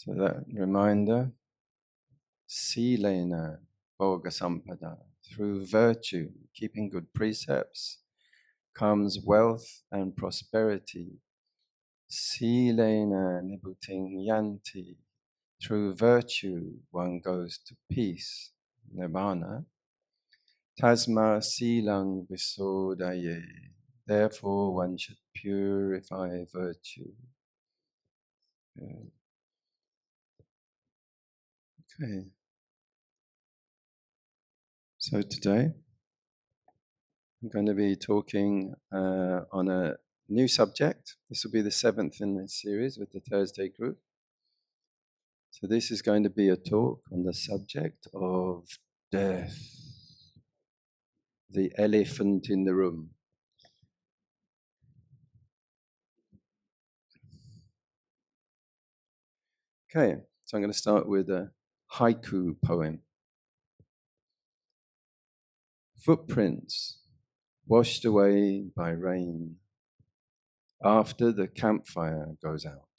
So that reminder, silena bhoga sampada, through virtue, keeping good precepts, comes wealth and prosperity. Silena nibbutting yanti, through virtue one goes to peace, nibbana. Tasma silang visodaye, therefore one should purify virtue. Okay. So today I'm going to be talking on a new subject. This will be the 7th in this series with the Thursday group. So this is going to be a talk on the subject of death, the elephant in the room. Okay, so I'm going to start with a haiku poem. Footprints washed away by rain after the campfire goes out.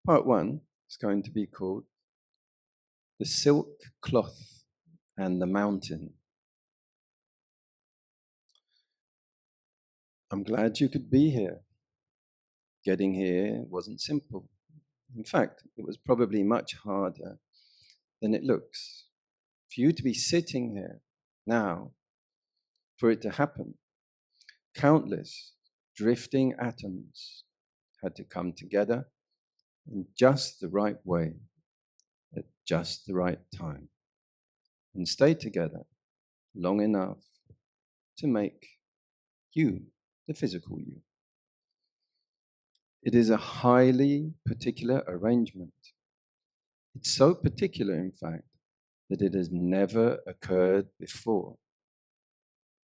Part 1 is going to be called The Silk Cloth and the Mountain. I'm glad you could be here. Getting here wasn't simple. In fact, it was probably much harder than it looks. For you to be sitting here now, for it to happen, countless drifting atoms had to come together in just the right way, at just the right time, and stay together long enough to make you the physical you. It is a highly particular arrangement. It's so particular, in fact, that it has never occurred before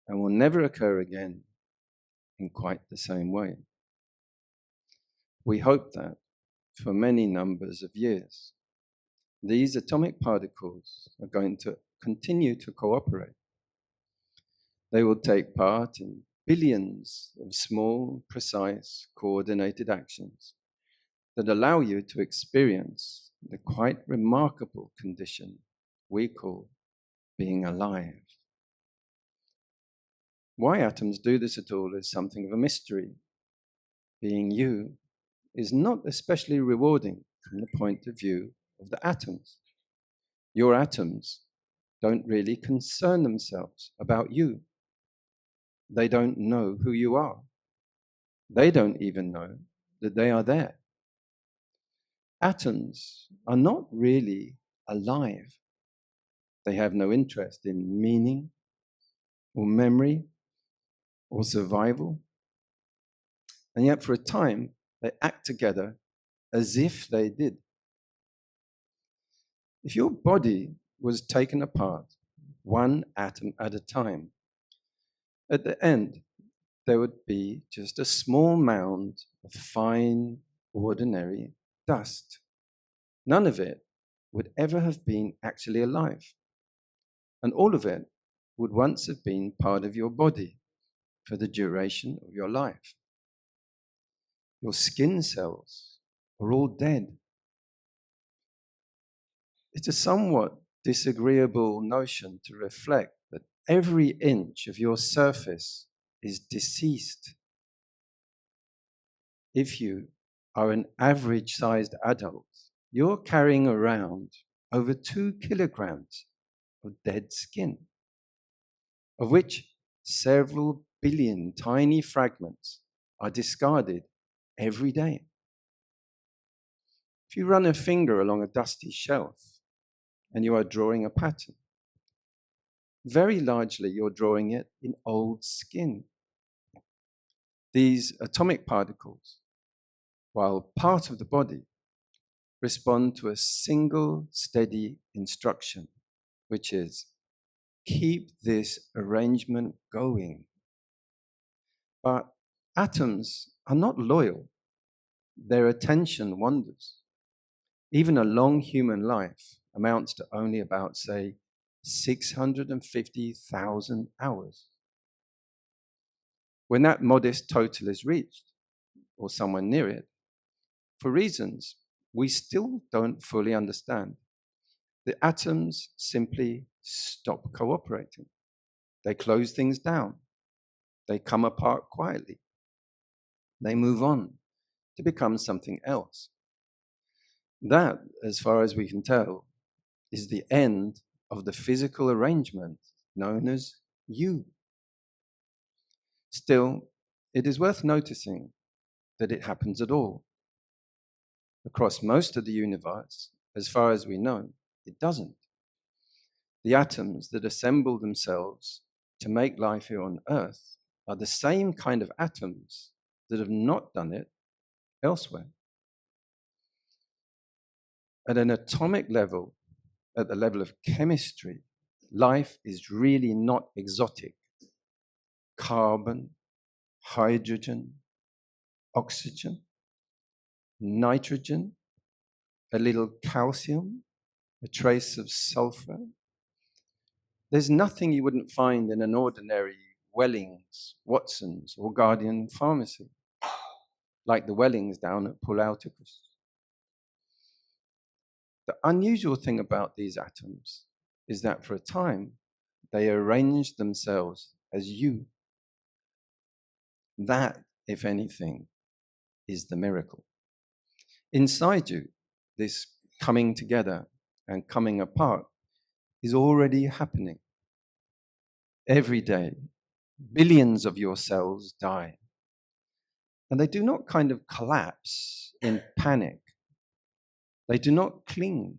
and will never occur again in quite the same way. We hope that for many numbers of years, these atomic particles are going to continue to cooperate. They will take part in billions of small, precise, coordinated actions that allow you to experience the quite remarkable condition we call being alive. Why atoms do this at all is something of a mystery. Being you is not especially rewarding from the point of view of the atoms. Your atoms don't really concern themselves about you. They don't know who you are. They don't even know that they are there. Atoms are not really alive. They have no interest in meaning or memory or survival. And yet for a time, they act together as if they did. If your body was taken apart, one atom at a time, at the end, there would be just a small mound of fine, ordinary dust. None of it would ever have been actually alive. And all of it would once have been part of your body for the duration of your life. Your skin cells are all dead. It's a somewhat disagreeable notion to reflect that every inch of your surface is deceased. If you are an average-sized adult, you're carrying around over 2 kilograms of dead skin, of which several billion tiny fragments are discarded every day. If you run a finger along a dusty shelf and you are drawing a pattern, very largely you're drawing it in old skin. These atomic particles, while part of the body, respond to a single steady instruction, which is, keep this arrangement going. But atoms are not loyal. Their attention wanders. Even a long human life amounts to only about, say, 650,000 hours. When that modest total is reached, or somewhere near it, for reasons we still don't fully understand. The atoms simply stop cooperating. They close things down. They come apart quietly. They move on to become something else. That, as far as we can tell, is the end of the physical arrangement known as you. Still, it is worth noticing that it happens at all. Across most of the universe, as far as we know, it doesn't. The atoms that assemble themselves to make life here on Earth are the same kind of atoms that have not done it elsewhere. At an atomic level, at the level of chemistry, life is really not exotic. Carbon, hydrogen, oxygen, nitrogen, a little calcium, a trace of sulfur. There's nothing you wouldn't find in an ordinary Wellings, Watson's, or Guardian pharmacy, like the Wellings down at Pulauticus. The unusual thing about these atoms is that for a time, they arranged themselves as you. That, if anything, is the miracle. Inside you, this coming together and coming apart is already happening. Every day, billions of your cells die. And they do not kind of collapse in panic. They do not cling.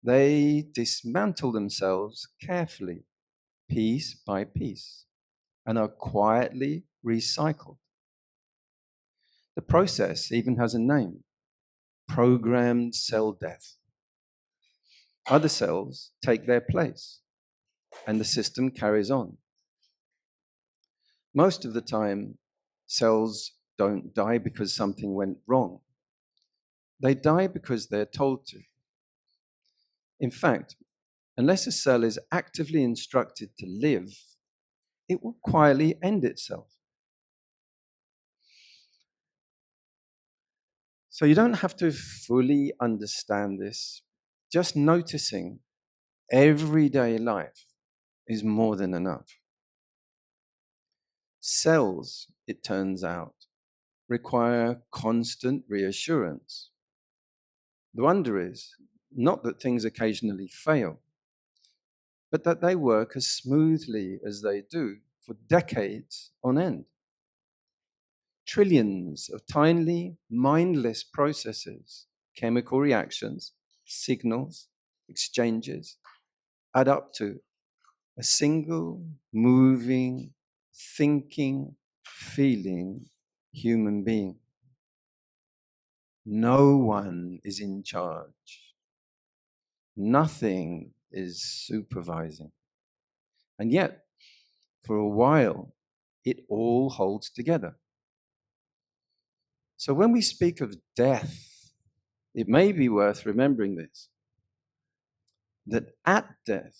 They dismantle themselves carefully, piece by piece, and are quietly recycled. The process even has a name: programmed cell death. Other cells take their place, and the system carries on. Most of the time, cells don't die because something went wrong. They die because they're told to. In fact, unless a cell is actively instructed to live, it will quietly end itself. So you don't have to fully understand this. Just noticing everyday life is more than enough. Cells, it turns out, require constant reassurance. The wonder is not that things occasionally fail, but that they work as smoothly as they do for decades on end. Trillions of tiny, mindless processes, chemical reactions, signals, exchanges, add up to a single, moving, thinking, feeling human being. No one is in charge. Nothing is supervising. And yet, for a while, it all holds together. So when we speak of death, it may be worth remembering this, that at death,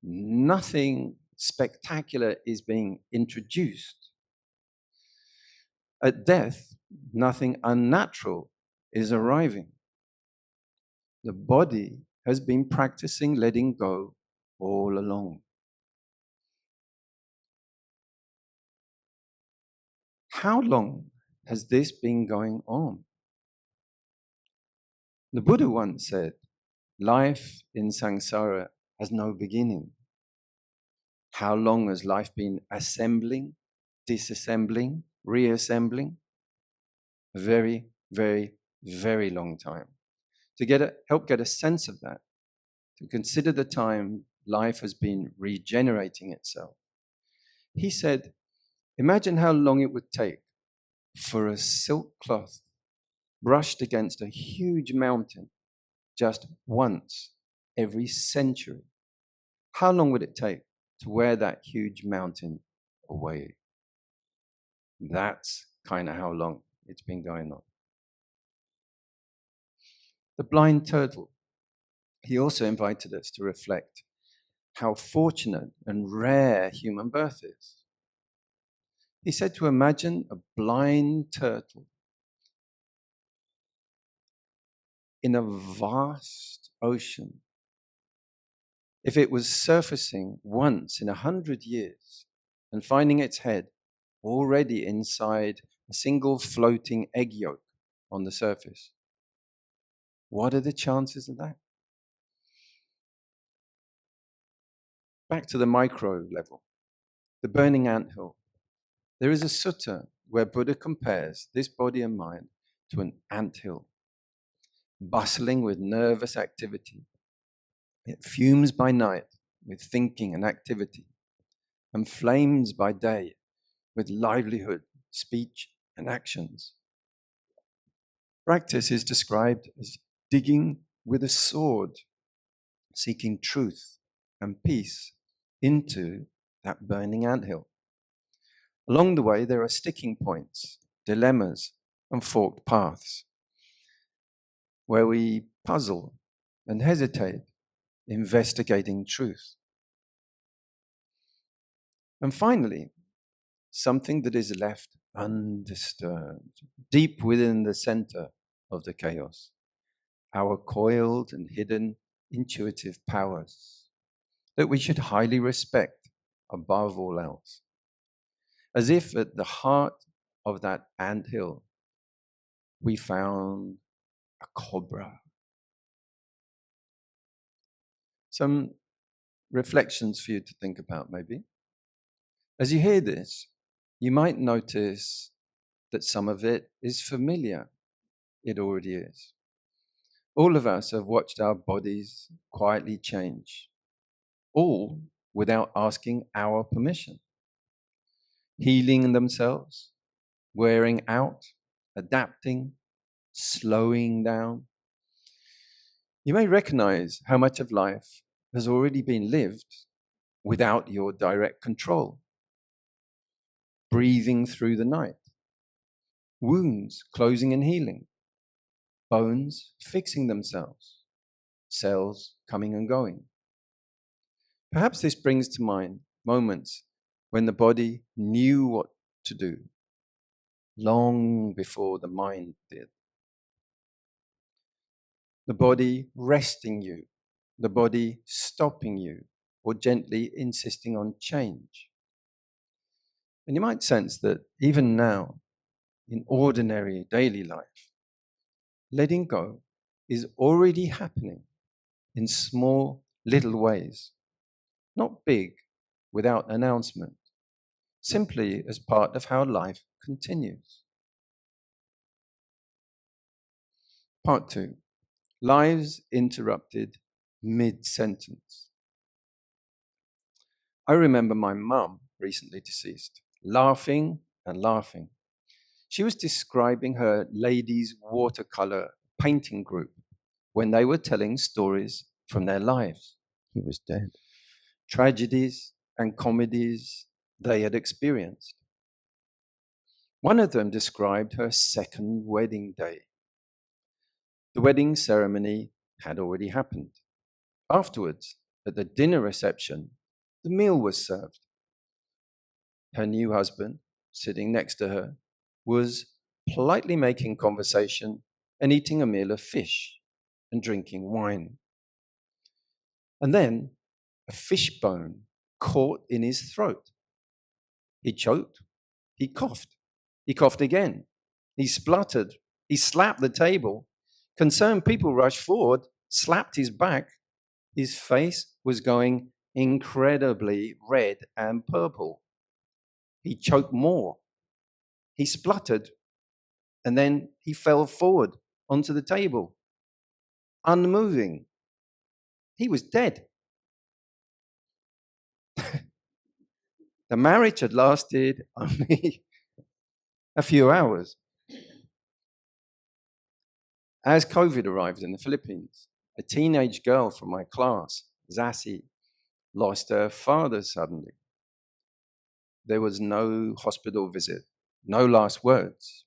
nothing spectacular is being introduced. At death, nothing unnatural is arriving. The body has been practicing letting go all along. How long has this been going on? The Buddha once said, life in samsara has no beginning. How long has life been assembling, disassembling, reassembling? A very, very, very long time. To help get a sense of that, to consider the time life has been regenerating itself, he said, imagine how long it would take for a silk cloth brushed against a huge mountain just once every century. How long would it take to wear that huge mountain away? That's kind of how long it's been going on. The blind turtle, he also invited us to reflect how fortunate and rare human birth is. He said to imagine a blind turtle in a vast ocean, if it was surfacing once in 100 years and finding its head already inside a single floating egg yolk on the surface, what are the chances of that? Back to the micro level, the burning anthill. There is a sutta where Buddha compares this body and mind to an anthill, bustling with nervous activity. It fumes by night with thinking and activity, and flames by day with livelihood, speech, and actions. Practice is described as digging with a sword, seeking truth and peace into that burning anthill. Along the way, there are sticking points, dilemmas, and forked paths where we puzzle and hesitate, investigating truth. And finally, something that is left undisturbed, deep within the center of the chaos, our coiled and hidden intuitive powers that we should highly respect above all else. As if at the heart of that anthill, we found a cobra. Some reflections for you to think about, maybe. As you hear this, you might notice that some of it is familiar. It already is. All of us have watched our bodies quietly change, all without asking our permission. Healing themselves, wearing out, adapting, slowing down. You may recognize how much of life has already been lived without your direct control. Breathing through the night, wounds closing and healing, bones fixing themselves, cells coming and going. Perhaps this brings to mind moments when the body knew what to do, long before the mind did. The body resting you, the body stopping you, or gently insisting on change. And you might sense that even now, in ordinary daily life, letting go is already happening in small little ways, not big, without announcement, simply as part of how life continues. Part 2. Lives interrupted mid-sentence. I remember my mum, recently deceased, laughing and laughing. She was describing her ladies' watercolor painting group when they were telling stories from their lives. He was dead. Tragedies and comedies they had experienced. One of them described her second wedding day. The wedding ceremony had already happened. Afterwards, at the dinner reception, the meal was served. Her new husband, sitting next to her, was politely making conversation and eating a meal of fish and drinking wine. And then a fishbone caught in his throat. He choked, he coughed again, he spluttered, he slapped the table. Concerned people rushed forward, slapped his back. His face was going incredibly red and purple. He choked more. He spluttered, and then he fell forward onto the table, unmoving. He was dead. The marriage had lasted only a few hours. As COVID arrived in the Philippines, a teenage girl from my class, Zassi, lost her father suddenly. There was no hospital visit, no last words.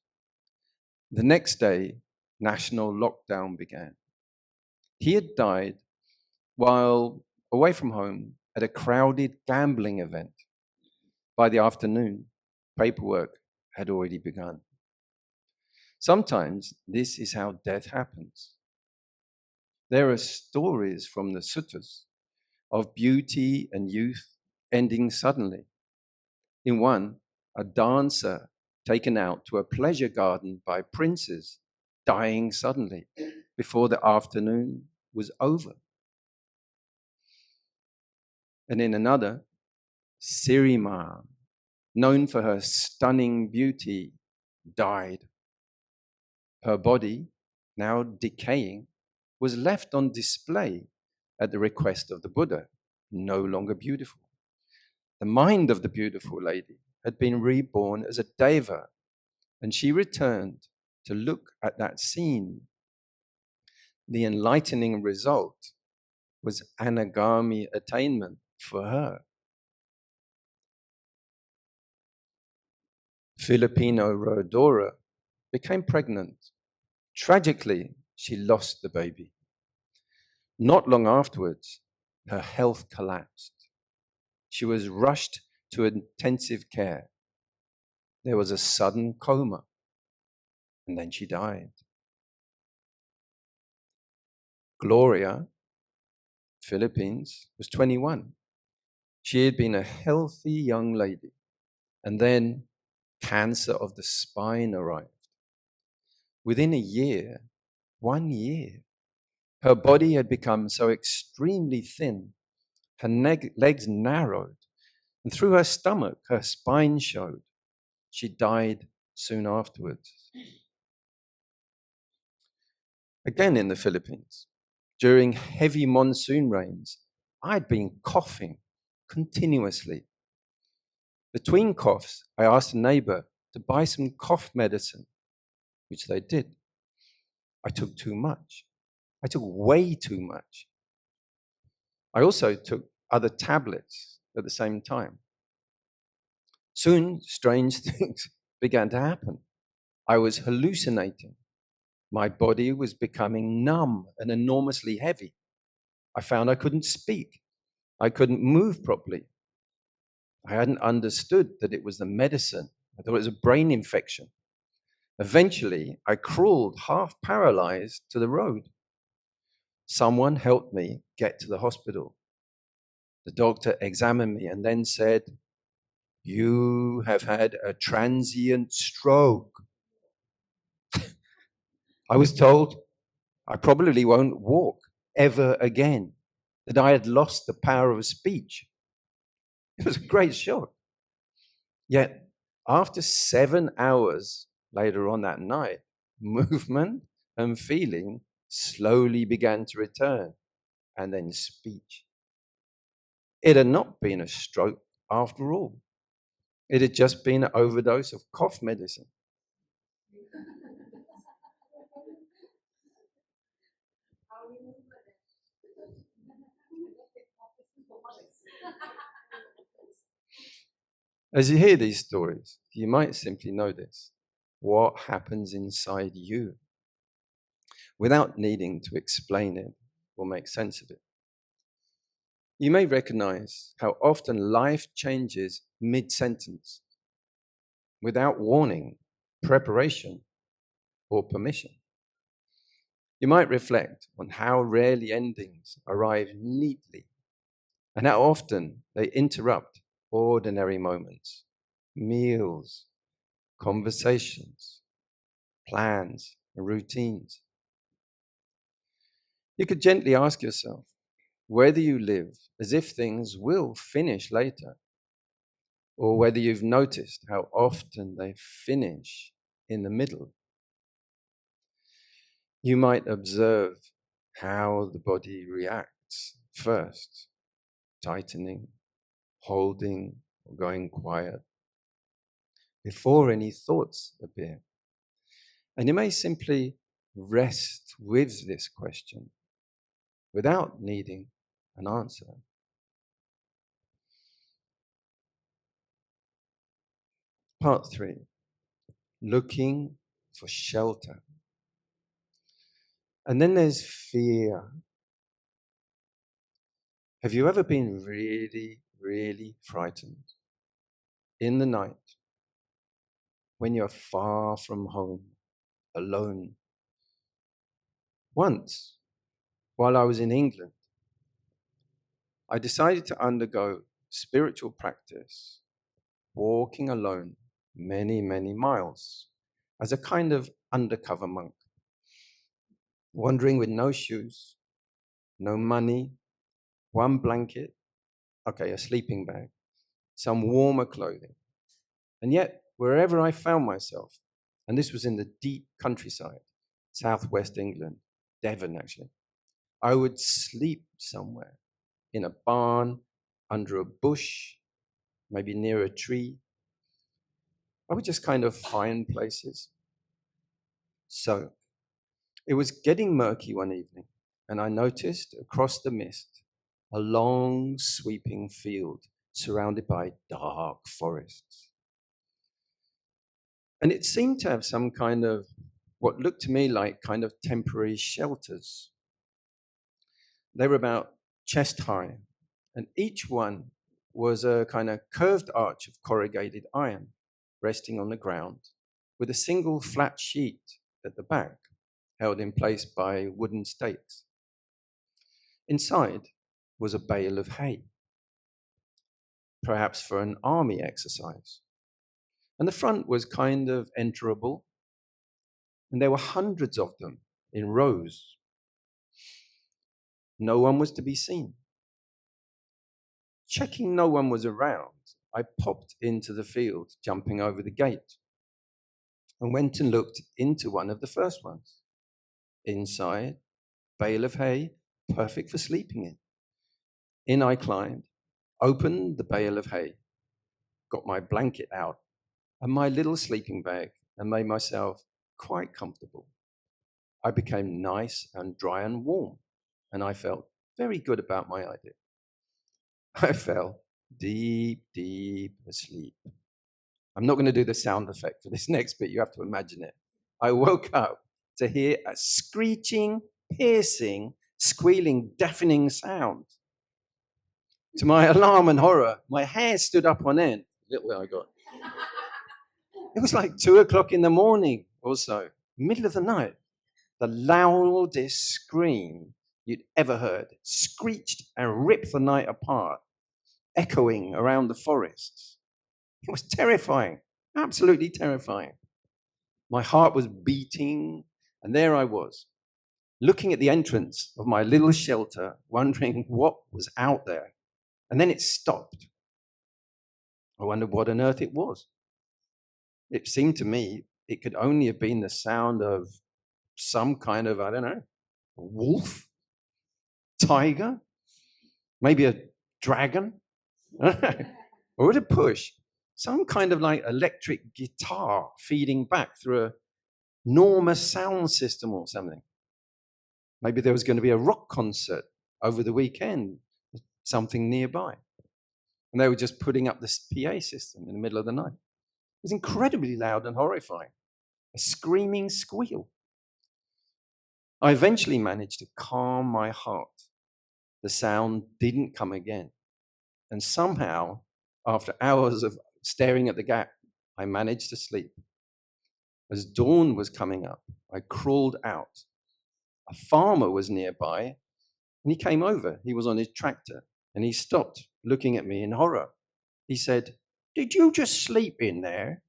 The next day, national lockdown began. He had died while away from home at a crowded gambling event. By the afternoon, paperwork had already begun. Sometimes this is how death happens. There are stories from the Suttas of beauty and youth ending suddenly. In one, a dancer taken out to a pleasure garden by princes, dying suddenly before the afternoon was over. And in another, Sirima, known for her stunning beauty, died. Her body, now decaying, was left on display at the request of the Buddha, no longer beautiful. The mind of the beautiful lady had been reborn as a deva, and she returned to look at that scene. The enlightening result was anagami attainment for her. Filipino Rhodora became pregnant. Tragically, she lost the baby. Not long afterwards, her health collapsed. She was rushed to intensive care. There was a sudden coma, and then she died. Gloria, Philippines, was 21. She had been a healthy young lady, and then cancer of the spine arrived. Within a year, 1 year, her body had become so extremely thin, her legs narrowed, and through her stomach, her spine showed. She died soon afterwards. Again in the Philippines, during heavy monsoon rains, I'd been coughing continuously. Between coughs, I asked a neighbor to buy some cough medicine, which they did. I took too much. I took way too much. I also took other tablets at the same time. Soon, strange things began to happen. I was hallucinating. My body was becoming numb and enormously heavy. I found I couldn't speak. I couldn't move properly. I hadn't understood that it was the medicine. I thought it was a brain infection. Eventually, I crawled, half paralyzed, to the road. Someone helped me get to the hospital. The doctor examined me and then said, "You have had a transient stroke." I was told I probably won't walk ever again, that I had lost the power of speech. It was a great shock. Yet, after 7 hours later on that night, movement and feeling slowly began to return, and then speech. It had not been a stroke after all. It had just been an overdose of cough medicine. As you hear these stories, you might simply notice what happens inside you without needing to explain it or make sense of it. You may recognize how often life changes mid-sentence without warning, preparation, or permission. You might reflect on how rarely endings arrive neatly and how often they interrupt ordinary moments, meals, conversations, plans, and routines. You could gently ask yourself whether you live as if things will finish later, or whether you've noticed how often they finish in the middle. You might observe how the body reacts first, tightening, holding, or going quiet, before any thoughts appear. And you may simply rest with this question without needing an answer. Part 3, looking for shelter. And then there's fear. Have you ever been really, really frightened in the night when you're far from home, alone? Once, while I was in England, I decided to undergo spiritual practice, walking alone many, many miles as a kind of undercover monk, wandering with no shoes, no money, one blanket, a sleeping bag, some warmer clothing. And yet, wherever I found myself, and this was in the deep countryside, southwest England, Devon actually, I would sleep somewhere in a barn, under a bush, maybe near a tree. I would just kind of find places. So it was getting murky one evening, and I noticed across the mist a long sweeping field surrounded by dark forests. And it seemed to have some kind of what looked to me like kind of temporary shelters. They were about chest high, and each one was a kind of curved arch of corrugated iron resting on the ground with a single flat sheet at the back held in place by wooden stakes. Inside was a bale of hay, perhaps for an army exercise. And the front was kind of enterable, and there were hundreds of them in rows. No one was to be seen. Checking no one was around, I popped into the field, jumping over the gate, and went and looked into one of the first ones. Inside, bale of hay, perfect for sleeping in. In I climbed, opened the bale of hay, got my blanket out and my little sleeping bag, and made myself quite comfortable. I became nice and dry and warm, and I felt very good about my idea. I fell deep, deep asleep. I'm not going to do the sound effect for this next bit. You have to imagine it. I woke up to hear a screeching, piercing, squealing, deafening sound. To my alarm and horror, my hair stood up on end. Little I got. It was like 2:00 in the morning or so, middle of the night. The loudest scream you'd ever heard screeched and ripped the night apart, echoing around the forests. It was terrifying, absolutely terrifying. My heart was beating, and there I was, looking at the entrance of my little shelter, wondering what was out there. And then it stopped. I wondered what on earth it was. It seemed to me it could only have been the sound of some kind of, I don't know, a wolf, tiger, maybe a dragon, or at a push, some kind of like electric guitar feeding back through a enormous sound system or something. Maybe there was going to be a rock concert over the weekend, something nearby. And they were just putting up this PA system in the middle of the night. It was incredibly loud and horrifying, a screaming squeal. I eventually managed to calm my heart. The sound didn't come again. And somehow, after hours of staring at the gap, I managed to sleep. As dawn was coming up, I crawled out. A farmer was nearby, and he came over. He was on his tractor, and he stopped, looking at me in horror. He said, "Did you just sleep in there?"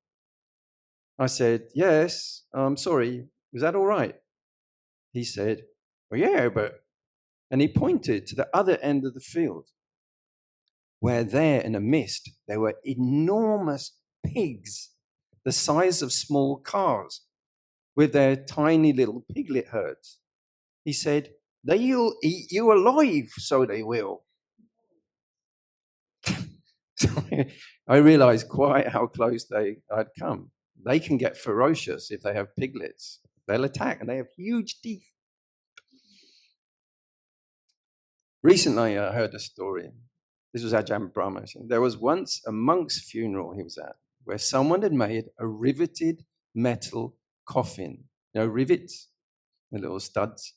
I said, "Yes, I'm sorry. Was that all right?" He said, "Well, yeah, but..." And he pointed to the other end of the field, where there in the mist, there were enormous pigs, the size of small cars, with their tiny little piglet herds. He said, "They'll eat you alive, so they will." I realized quite how close I'd come. They can get ferocious if they have piglets. They'll attack, and they have huge teeth. Recently, I heard a story. This was Ajahn Brahma. There was once a monk's funeral he was at, where someone had made a riveted metal coffin. You know, rivets, the little studs.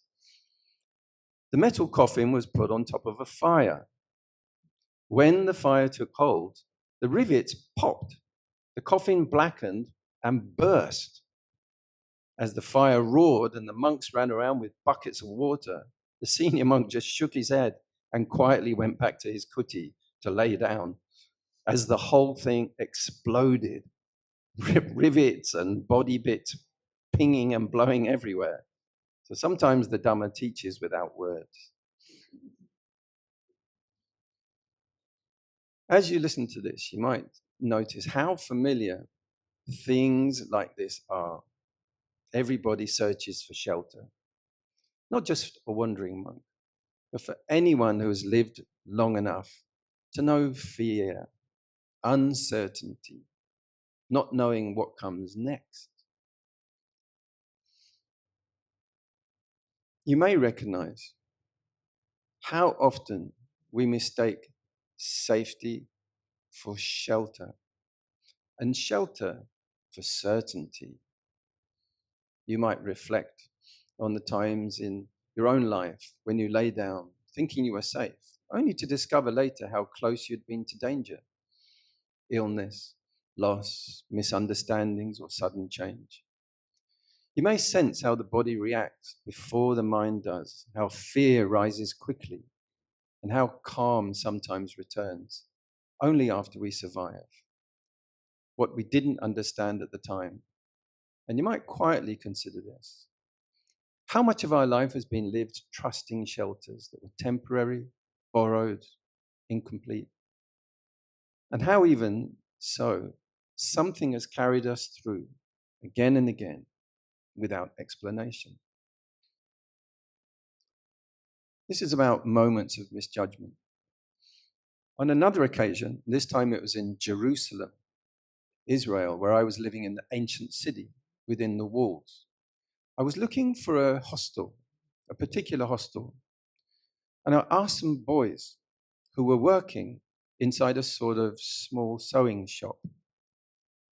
The metal coffin was put on top of a fire. When the fire took hold, the rivets popped. The coffin blackened and burst. As the fire roared and the monks ran around with buckets of water, The senior monk just shook his head and quietly went back to his kuti to lay down as the whole thing exploded, rivets and body bits pinging and blowing everywhere. So sometimes the Dhamma teaches without words. As you listen to this, you might notice how familiar things like this are. Everybody searches for shelter, not just a wandering monk, but for anyone who has lived long enough to know fear, uncertainty, not knowing what comes next. You may recognize how often we mistake safety for shelter and shelter for certainty. You might reflect on the times in your own life when you lay down thinking you were safe, only to discover later how close you'd been to danger, illness, loss, misunderstandings, or sudden change. You may sense how the body reacts before the mind does, how fear rises quickly, and how calm sometimes returns, only after we survive what we didn't understand at the time. And you might quietly consider this. How much of our life has been lived trusting shelters that were temporary, borrowed, incomplete? And how even so, something has carried us through again and again without explanation. This is about moments of misjudgment. On another occasion, this time it was in Jerusalem, Israel, where I was living in the ancient city within the walls. I was looking for a hostel, a particular hostel, and I asked some boys who were working inside a sort of small sewing shop.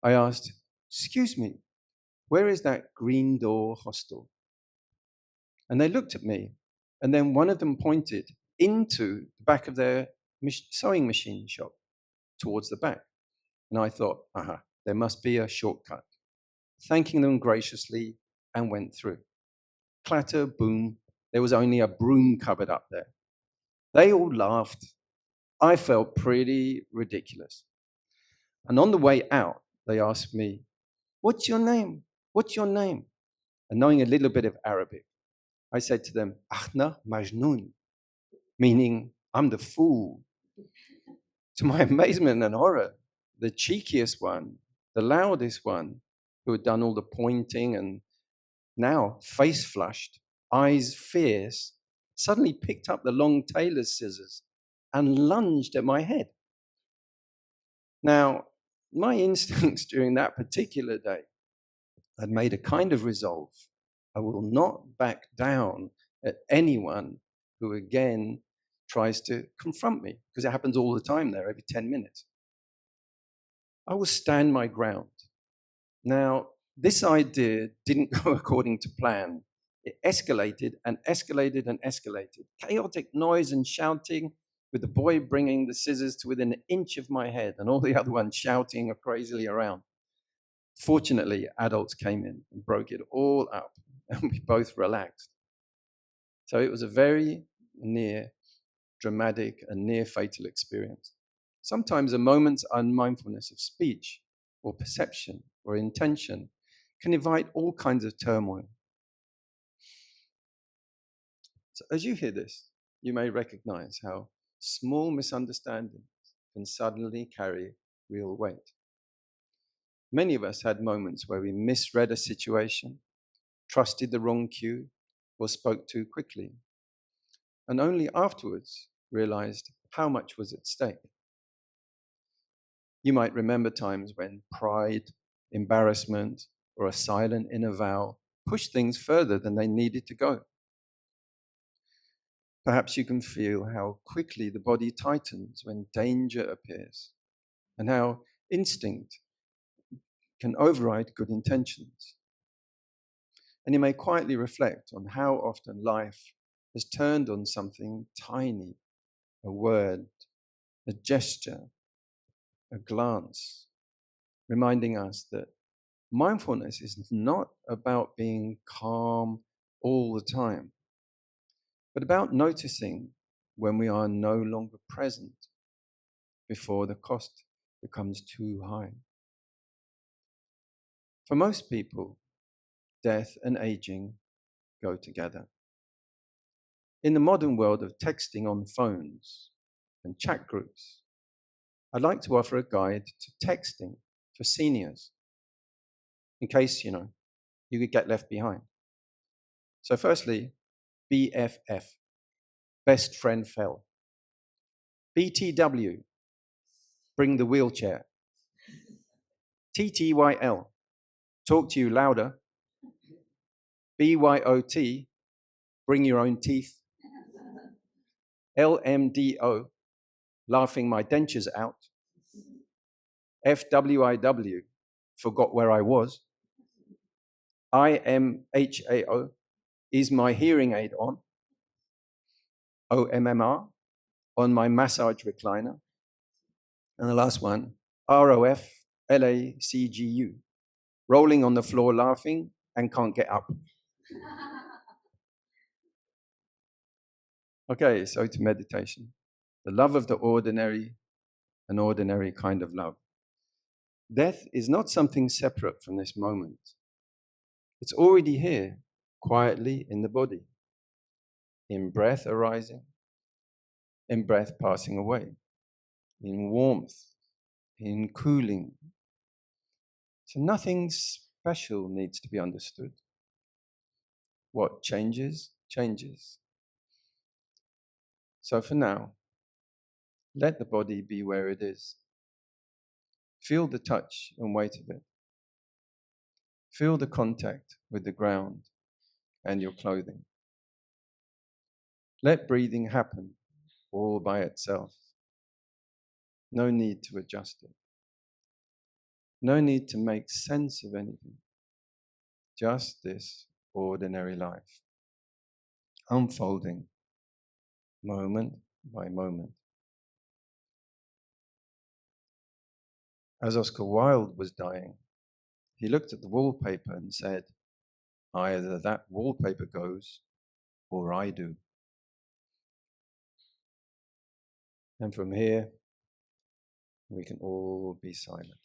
I asked, "Excuse me, where is that green door hostel?" And they looked at me, and then one of them pointed into the back of their sewing machine shop towards the back. And I thought, there must be a shortcut. Thanking them graciously, and went through. Clatter, boom, there was only a broom cupboard up there. They all laughed. I felt pretty ridiculous. And on the way out, they asked me, "What's your name? What's your name?" And knowing a little bit of Arabic, I said to them, "Ahna Majnun," meaning I'm the fool. To my amazement and horror, the cheekiest one, the loudest one, who had done all the pointing and now face flushed, eyes fierce, suddenly picked up the long tailor's scissors and lunged at my head. Now, my instincts during that particular day had made a kind of resolve. I will not back down at anyone who again tries to confront me, because it happens all the time there, every 10 minutes. I will stand my ground. Now, this idea didn't go according to plan. It escalated and escalated and escalated. Chaotic noise and shouting, with the boy bringing the scissors to within an inch of my head and all the other ones shouting crazily around. Fortunately, adults came in and broke it all up, and we both relaxed. So it was a very near, dramatic, and near fatal experience. Sometimes a moment's unmindfulness of speech or perception or intention can invite all kinds of turmoil. So as you hear this, you may recognize how small misunderstandings can suddenly carry real weight. Many of us had moments where we misread a situation, trusted the wrong cue, or spoke too quickly, and only afterwards realized how much was at stake. You might remember times when pride, embarrassment, or a silent inner vow pushed things further than they needed to go. Perhaps you can feel how quickly the body tightens when danger appears, and how instinct can override good intentions. And you may quietly reflect on how often life has turned on something tiny, a word, a gesture, a glance, reminding us that mindfulness is not about being calm all the time. but about noticing when we are no longer present before the cost becomes too high. For most people, death and aging go together. In the modern world of texting on phones and chat groups, I'd like to offer a guide to texting for seniors, in case, you could get left behind. So firstly, BFF, best friend fell. BTW, bring the wheelchair. TTYL, talk to you louder. BYOT, bring your own teeth. LMDO, laughing my dentures out. FWIW, forgot where I was. IMHAO, is my hearing aid on? OMMR, on my massage recliner. And the last one, ROF LACGU, rolling on the floor laughing and can't get up. Okay, so to meditation. The love of the ordinary, an ordinary kind of love. Death is not something separate from this moment. It's already here, quietly in the body, in breath arising, in breath passing away, in warmth, in cooling. So nothing special needs to be understood. What changes, changes. So for now, let the body be where it is. Feel the touch and weight of it. Feel the contact with the ground and your clothing. Let breathing happen all by itself. No need to adjust it. No need to make sense of anything. Just this ordinary life, unfolding moment by moment. As Oscar Wilde was dying, he looked at the wallpaper and said, either that wallpaper goes or I do. And from here, we can all be silent.